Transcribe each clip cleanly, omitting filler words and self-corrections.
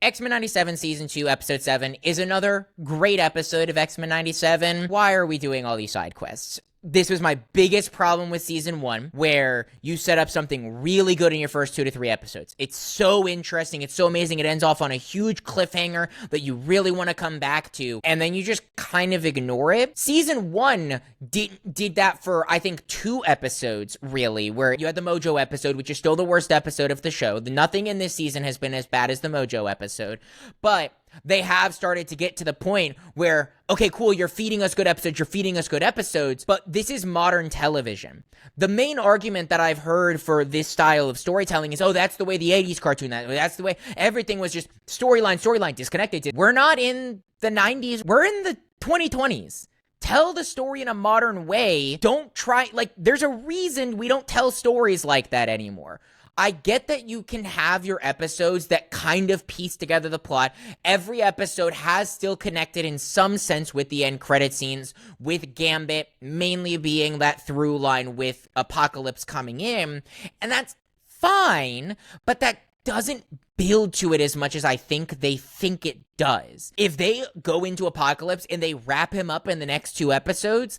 X-Men 97 Season 2, Episode 7 is another great episode of X-Men 97. Why are we doing all these side quests? This was my biggest problem with Season 1, where you set up something really good in your first 2 to 3 episodes. It's so interesting, it's so amazing, it ends off on a huge cliffhanger that you really want to come back to, and then you just kind of ignore it. Season 1 did that for, I think, 2 episodes, really, where you had the Mojo episode, which is still the worst episode of the show. Nothing in this season has been as bad as the Mojo episode, but they have started to get to the point where, okay, cool, you're feeding us good episodes, but this is modern television. The main argument that I've heard for this style of storytelling is, oh, that's the way the 80s cartoon, that's the way everything was just storyline, disconnected. We're not in the 90s, we're in the 2020s. Tell the story in a modern way. Don't try, there's a reason we don't tell stories like that anymore. I get that you can have your episodes that kind of piece together the plot. Every episode has still connected in some sense with the end credit scenes, with Gambit mainly being that through line with Apocalypse coming in, and that's fine, but that doesn't build to it as much as I think they think it does. If they go into Apocalypse and they wrap him up in the next 2 episodes,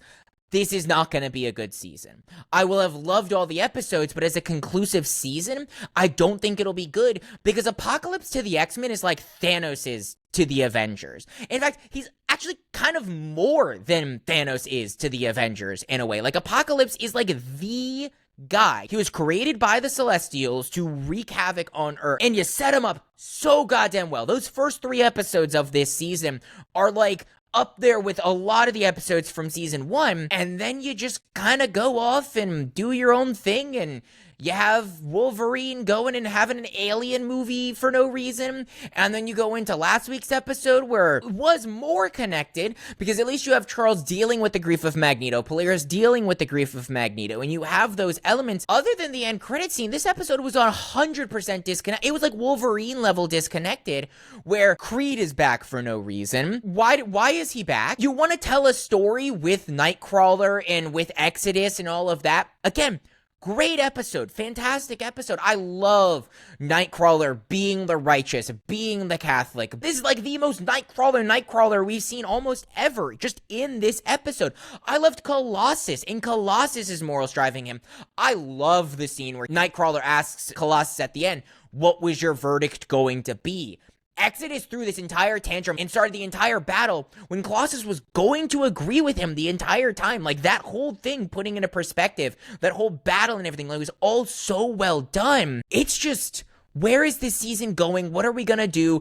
this is not going to be a good season. I will have loved all the episodes, but as a conclusive season, I don't think it'll be good, because Apocalypse to the X-Men is like Thanos is to the Avengers. In fact, he's actually kind of more than Thanos is to the Avengers in a way. Like, Apocalypse is like the guy. He was created by the Celestials to wreak havoc on Earth, and you set him up so goddamn well. Those first 3 episodes of this season are like up there with a lot of the episodes from Season 1, and then you just kind of go off and do your own thing, and you have Wolverine going and having an alien movie for no reason, and then you go into last week's episode where it was more connected, because at least you have Charles dealing with the grief of Magneto, Polaris dealing with the grief of Magneto, and you have those elements. Other than the end credit scene, this episode was 100% disconnected. It was like Wolverine level disconnected, where Creed is back for no reason. Why is he back? You want to tell a story with Nightcrawler and with Exodus and all of that? Again, great episode, fantastic episode. I love Nightcrawler being the righteous, being the Catholic. This is like the most Nightcrawler we've seen almost ever, just in this episode. I loved Colossus, and Colossus's morals driving him. I love the scene where Nightcrawler asks Colossus at the end, what was your verdict going to be? Exodus threw this entire tantrum and started the entire battle when Colossus was going to agree with him the entire time. Like, that whole thing, putting into perspective, that whole battle and everything, like, it was all so well done. It's just, where is this season going? What are we gonna do?